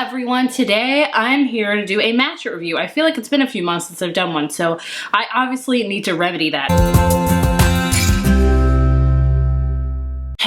everyone, today I'm here to do a Mashup review. I feel like it's been a few months since I've done one, so I obviously need to remedy that.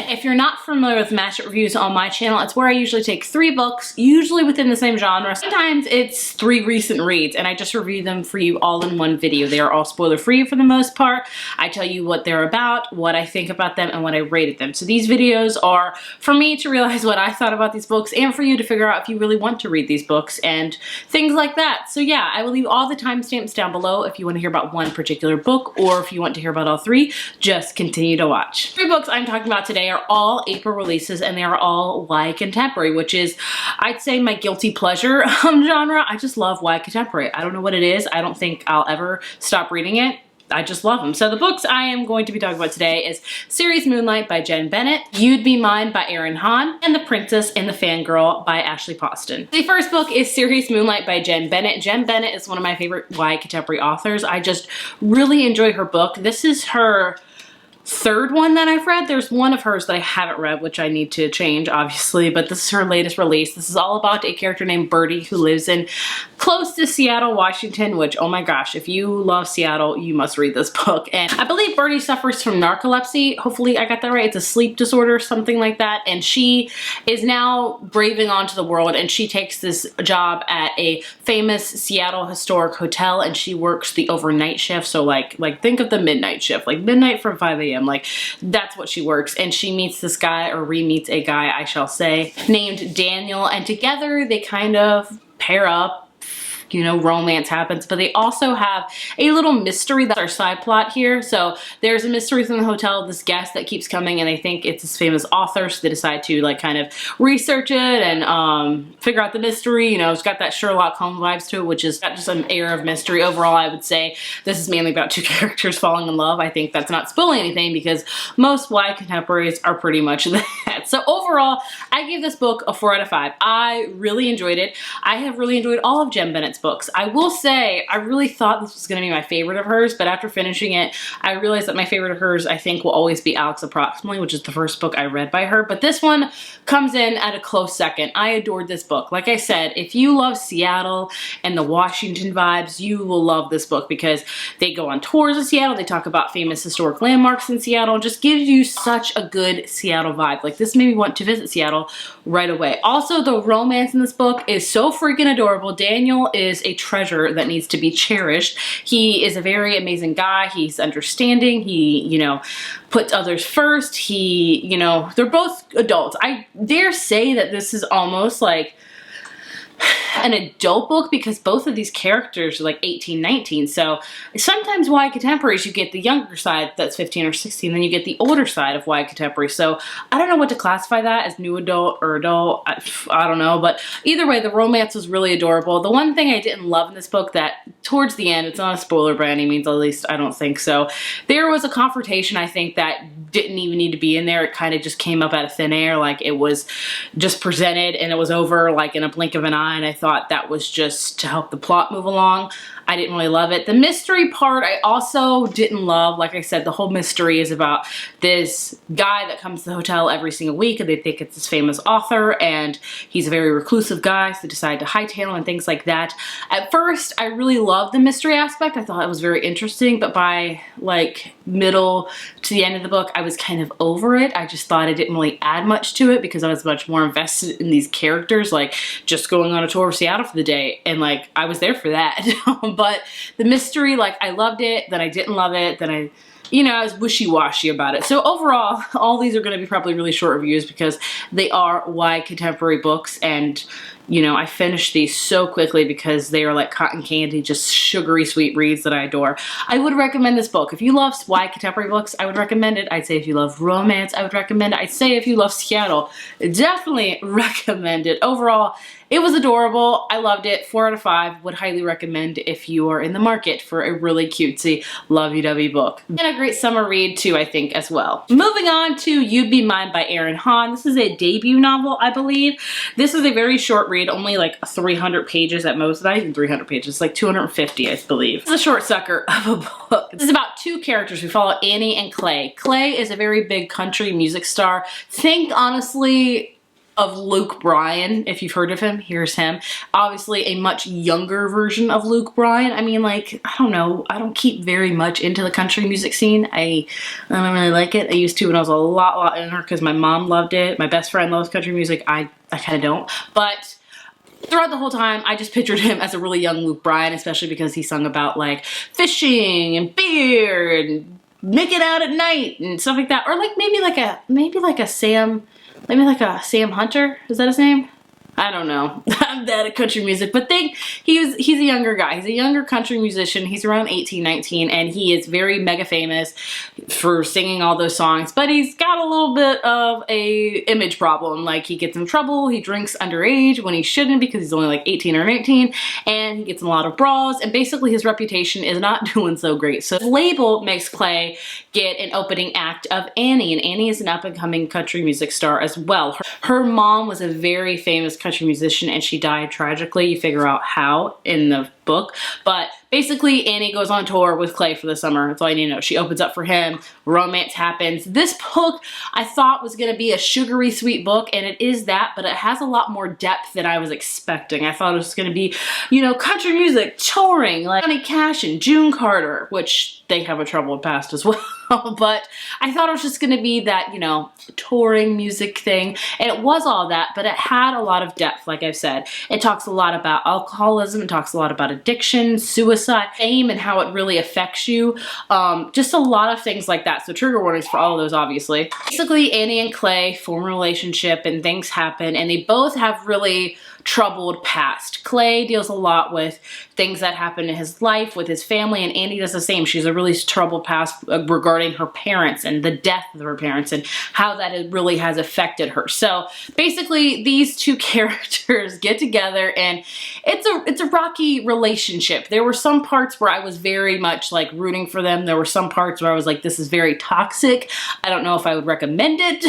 If you're not familiar with Mashup reviews on my channel, it's where I usually take 3 books, usually within the same genre. Sometimes it's 3 recent reads, and I just review them for you all in one video. They are all spoiler-free for the most part. I tell you what they're about, what I think about them, and what I rated them. So these videos are for me to realize what I thought about these books, and for you to figure out if you really want to read these books, and things like that. So yeah, I will leave all the timestamps down below if you want to hear about one particular book, or if you want to hear about all 3, just continue to watch. 3 books I'm talking about today are all April releases, and they are all YA contemporary, which is, I'd say, my guilty pleasure genre. I just love YA contemporary. I don't know what it is. I don't think I'll ever stop reading it. I just love them. So the books I am going to be talking about today is series Moonlight by Jen Bennett, You'd Be Mine by Erin Han, and The Princess and the Fangirl by Ashley Poston. The first book is series Moonlight by Jen Bennett. Jen Bennett is one of my favorite YA contemporary authors. I just really enjoy her book. This is her 3rd one that I've read. There's one of hers that I haven't read, which I need to change, obviously, but this is her latest release. This is all about a character named Birdie who lives in close to Seattle, Washington, which, oh my gosh, if you love Seattle, you must read this book. And I believe Birdie suffers from narcolepsy. Hopefully I got that right. It's a sleep disorder, something like that. And she is now braving onto the world, and she takes this job at a famous Seattle historic hotel, and she works the overnight shift. So like think of the midnight shift, like midnight from 5 a.m. Like, that's what she works. And she meets this guy, or re-meets a guy, I shall say, named Daniel, and together they kind of pair up. You know, romance happens, but they also have a little mystery. That's our side plot here. So there's a mystery from the hotel, this guest that keeps coming, and they think it's this famous author, so they decide to like kind of research it and figure out the mystery. You know, it's got that Sherlock Holmes vibes to it, which is got just an air of mystery. Overall, I would say this is mainly about 2 characters falling in love. I think that's not spoiling anything because most YA contemporaries are pretry much that. So overall, I gave this book a 4 out of 5. I really enjoyed it. I have really enjoyed all of Jen Bennett's books. I will say, I really thought this was going to be my favorite of hers, but after finishing it, I realized that my favorite of hers, I think, will always be Alex Approximately, which is the first book I read by her, but this one comes in at a close second. I adored this book. Like I said, if you love Seattle and the Washington vibes, you will love this book because they go on tours of Seattle, they talk about famous historic landmarks in Seattle, just gives you such a good Seattle vibe. Like, this made me want to visit Seattle right away. Also, the romance in this book is so freaking adorable. Daniel is a treasure that needs to be cherished. He is a very amazing guy. He's understanding. He, you know, puts others first. He, you know, they're both adults. I dare say that this is almost like an adult book because both of these characters are like 18, 19. So sometimes YA contemporaries, you get the younger side that's 15 or 16, then you get the older side of YA contemporary. So I don't know what to classify that as, new adult or adult. I don't know, but either way, the romance was really adorable. The one thing I didn't love in this book that towards the end, it's not a spoiler by any means, at least I don't think so. There was a confrontation, I think, that didn't even need to be in there. It kind of just came up out of thin air. Like, it was just presented and it was over like in a blink of an eye, and I thought that was just to help the plot move along. I didn't really love it. The mystery part I also didn't love. Like I said, the whole mystery is about this guy that comes to the hotel every single week, and they think it's this famous author, and he's a very reclusive guy, so they decide to hightail him and things like that. At first, I really loved the mystery aspect. I thought it was very interesting, but by like middle to the end of the book, I was kind of over it. I just thought it didn't really add much to it because I was much more invested in these characters, like just going on a tour of Seattle for the day, and like I was there for that. But the mystery, like, I loved it, then I didn't love it, then I was wishy-washy about it. So overall, all these are going to be probably really short reviews because they are YA contemporary books, and you know, I finished these so quickly because they are like cotton candy, just sugary sweet reads that I adore. I would recommend this book. If you love YA contemporary books, I would recommend it. I'd say if you love romance, I would recommend it. I'd say if you love Seattle, definitely recommend it. Overall, it was adorable. I loved it. 4 out of 5. Would highly recommend if you are in the market for a really cutesy, lovey-dovey book. And a great summer read too, I think, as well. Moving on to You'd Be Mine by Erin Han. This is a debut novel, I believe. This is a very short read, only like 300 pages at most. Not even 300 pages, like 250, I believe. It's a short sucker of a book. This is about 2 characters. We follow Annie and Clay. Clay is a very big country music star. Think, honestly, of Luke Bryan. If you've heard of him, here's him. Obviously a much younger version of Luke Bryan. I mean, like, I don't know, I don't keep very much into the country music scene. I don't really like it. I used to when I was a lot younger because my mom loved it. My best friend loves country music. I kind of don't. But throughout the whole time, I just pictured him as a really young Luke Bryan, especially because he sung about like fishing and beer and making out at night and stuff like that. Or like maybe like a Sam Hunter. Is that his name? I don't know. I'm bad at country music, but he's a younger guy. He's a younger country musician. He's around 18, 19, and he is very mega famous for singing all those songs, but he's got a little bit of a image problem. Like, he gets in trouble, he drinks underage when he shouldn't because he's only like 18 or 19, and he gets in a lot of brawls, and basically his reputation is not doing so great. So the label makes Clay get an opening act of Annie, and Annie is an up-and-coming country music star as well. Her mom was a very famous country musician, and she died tragically. You figure out how in the book, but basically Annie goes on tour with Clay for the summer. That's all you need to know. She opens up for him, romance happens. This book I thought was going to be a sugary sweet book, and it is that, but it has a lot more depth than I was expecting. I thought it was going to be, you know, country music, touring, like Johnny Cash and June Carter, which they have a troubled past as well. But I thought it was just going to be that, you know, touring music thing, and it was all that, but it had a lot of depth. Like I've said, it talks a lot about alcoholism, it talks a lot about addiction, suicide, fame, and how it really affects you. Just a lot of things like that. So trigger warnings for all of those, obviously. Basically, Annie and Clay form a relationship and things happen, and they both have really troubled past. Clay deals a lot with things that happen in his life, with his family, and Annie does the same. She's a really troubled past regarding her parents and the death of her parents and how that really has affected her. So basically, these two characters get together, and it's a rocky relationship. There were some parts where I was very much like rooting for them. There were some parts where I was like, this is very toxic. I don't know if I would recommend it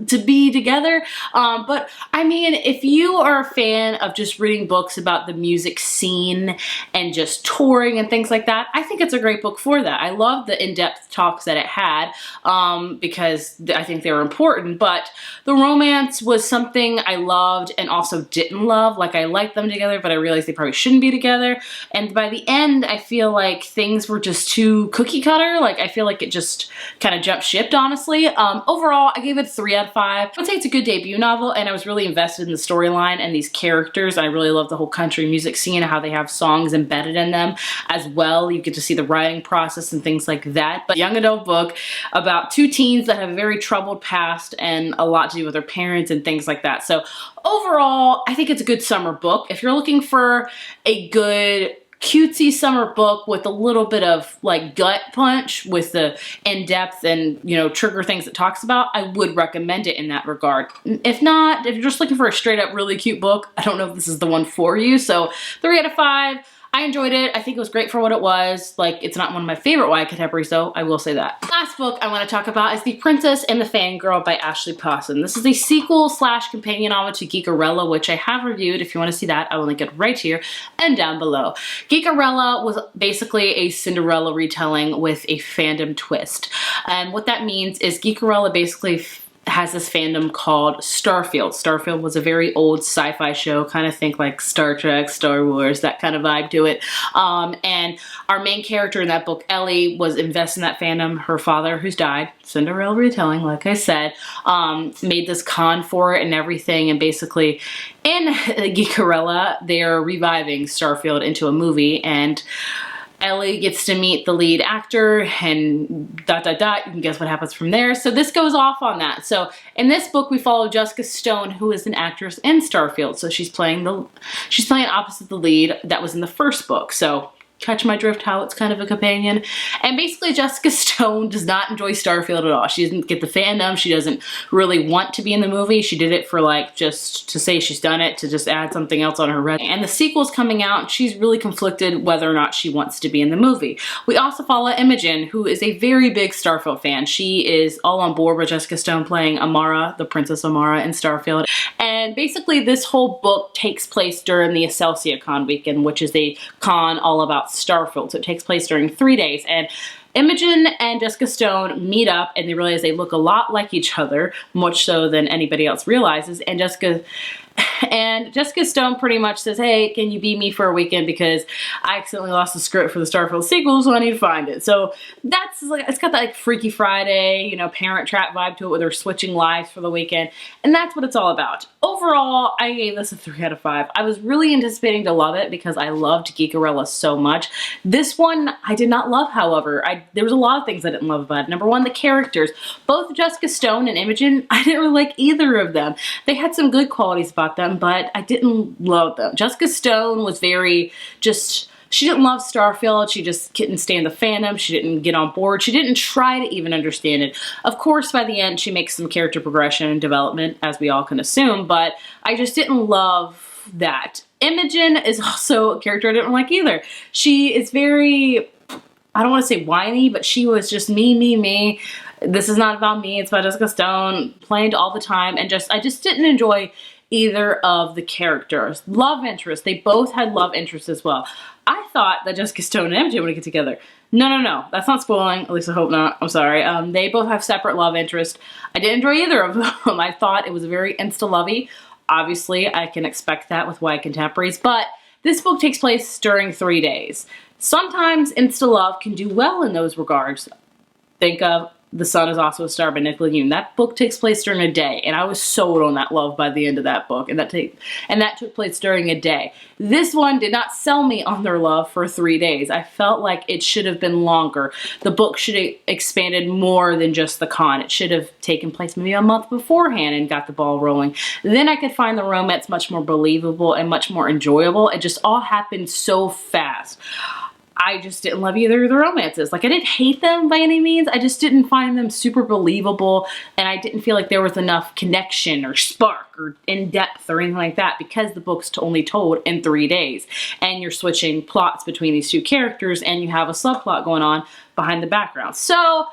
to be together. But I mean, if you are a fan of just reading books about the music scene and just touring and things like that, I think it's a great book for that. I love the in-depth talks that it had because I think they were important, but the romance was something I loved and also didn't love. Like, I liked them together, but I realized they probably shouldn't be together. And by the end, I feel like things were just too cookie cutter. Like, I feel like it just kind of jumped ship, honestly. Overall, I gave it a 3 out of 5. I would say it's a good debut novel, and I was really invested in the storyline and these characters. I really love the whole country music scene and how they have songs embedded in them as well. You get to see the writing process and things like that. But young adult book about two teens that have a very troubled past and a lot to do with their parents and things like that. So overall, I think it's a good summer book. If you're looking for a good cutesy summer book with a little bit of like gut punch with the in-depth and, you know, trigger things it talks about, I would recommend it in that regard. If not, if you're just looking for a straight up really cute book, I don't know if this is the one for you. So 3 out of 5. I enjoyed it. I think it was great for what it was. Like, it's not one of my favorite YA contemporaries, though, I will say that. Last book I want to talk about is The Princess and the Fangirl by Ashley Pawson. This is a sequel / companion novel to Geekerella, which I have reviewed. If you want to see that, I will link it right here and down below. Geekerella was basically a Cinderella retelling with a fandom twist. And what that means is Geekerella basically has this fandom called Starfield. Starfield was a very old sci-fi show, kind of think like Star Trek, Star Wars, that kind of vibe to it. And our main character in that book, Ellie, was invested in that fandom. Her father, who's died, Cinderella retelling, like I said, made this con for it and everything. And basically, in Geekerella, they're reviving Starfield into a movie, and Ellie gets to meet the lead actor and ... You can guess what happens from there. So this goes off on that. So in this book, we follow Jessica Stone, who is an actress in Starfield. So she's playing opposite the lead that was in the first book. So catch my drift how it's kind of a companion. And basically Jessica Stone does not enjoy Starfield at all. She doesn't get the fandom. She doesn't really want to be in the movie. She did it for like just to say she's done it, to just add something else on her resume. And the sequel's coming out, and she's really conflicted whether or not she wants to be in the movie. We also follow Imogen, who is a very big Starfield fan. She is all on board with Jessica Stone playing Amara, the Princess Amara in Starfield. And basically this whole book takes place during the Excelsior Con weekend, which is a con all about Starfield. So it takes place during 3 days, and Imogen and Jessica Stone meet up and they realize they look a lot like each other, much so than anybody else realizes, and Jessica Stone pretty much says, hey, can you be me for a weekend because I accidentally lost the script for the Starfield sequel, so I need to find it. So that's like, it's got that like Freaky Friday, you know, Parent Trap vibe to it where they're switching lives for the weekend, and that's what it's all about. Overall, I gave this a 3 out of 5. I was really anticipating to love it because I loved Geekarella so much. This one I did not love, however. There was a lot of things I didn't love about it. Number one, the characters. Both Jessica Stone and Imogen, I didn't really like either of them. They had some good qualities about them, but I didn't love them. Jessica Stone was very she didn't love Starfield, she just couldn't stand the fandom, she didn't get on board, she didn't try to even understand it. Of course, by the end, she makes some character progression and development, as we all can assume, but I just didn't love that. Imogen is also a character I didn't like either. She is very, I don't want to say whiny, but she was just me, me, me. This is not about me, it's about Jessica Stone, playing all the time, and I just didn't enjoy either of the characters. Love interest, they both had love interests as well. I thought that Jessica Stone and Imogen would get together. No, that's not spoiling, at least I hope not, I'm sorry. They both have separate love interests. I didn't enjoy either of them. I thought it was very insta-lovey. Obviously, I can expect that with YA contemporaries, but this book takes place during 3 days. Sometimes insta-love can do well in those regards. Think of The Sun Is Also a Star by Nicola Yoon. That book takes place during a day, and I was sold on that love by the end of that book, and that took place during a day. This one did not sell me on their love for 3 days. I felt like it should have been longer. The book should have expanded more than just the con. It should have taken place maybe a month beforehand and got the ball rolling. Then I could find the romance much more believable and much more enjoyable. It just all happened so fast. I just didn't love either of the romances. Like, I didn't hate them by any means. I just didn't find them super believable, and I didn't feel like there was enough connection or spark or in-depth or anything like that because the book's only told in 3 days. And you're switching plots between these two characters, and you have a subplot going on behind the background. So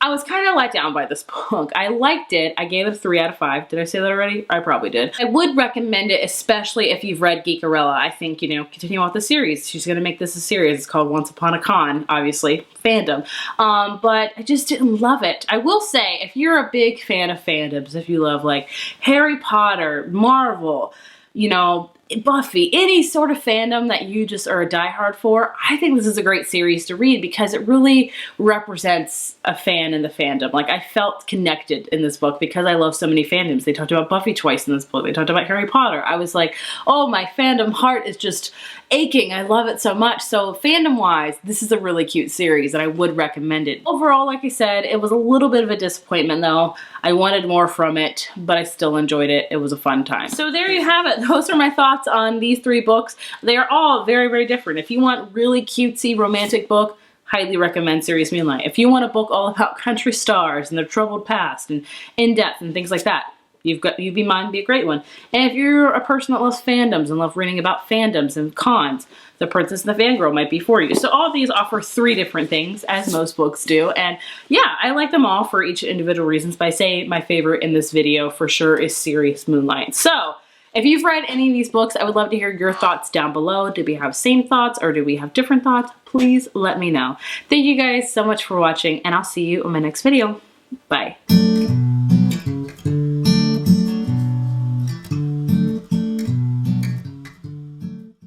I was kind of let down by this book. I liked it. I gave it a 3 out of 5. Did I say that already? I probably did. I would recommend it, especially if you've read Geekarella. I think, you know, continue on with the series. She's going to make this a series. It's called Once Upon a Con, obviously. Fandom. But I just didn't love it. I will say, if you're a big fan of fandoms, if you love, like, Harry Potter, Marvel, you know, Buffy, any sort of fandom that you just are a diehard for, I think this is a great series to read because it really represents a fan in the fandom. Like, I felt connected in this book because I love so many fandoms. They talked about Buffy twice in this book. They talked about Harry Potter. I was like, oh, my fandom heart is just aching. I love it so much. So fandom-wise, this is a really cute series and I would recommend it. Overall, like I said, it was a little bit of a disappointment though. I wanted more from it, but I still enjoyed it. It was a fun time. So there you have it. Those are my thoughts on these 3 books. They are all very, very different. If you want really cutesy romantic book, highly recommend Serious Moonlight. If you want a book all about country stars and their troubled past and in-depth and things like that, You'd Be Mine be a great one. And if you're a person that loves fandoms and love reading about fandoms and cons, The Princess The Fangirl might be for you. So all of these offer 3 different things, as most books do. And yeah, I like them all for each individual reasons, but I say my favorite in this video for sure is Serious Moonlight. So if you've read any of these books, I would love to hear your thoughts down below. Do we have same thoughts or do we have different thoughts? Please let me know. Thank you guys so much for watching, and I'll see you in my next video. Bye.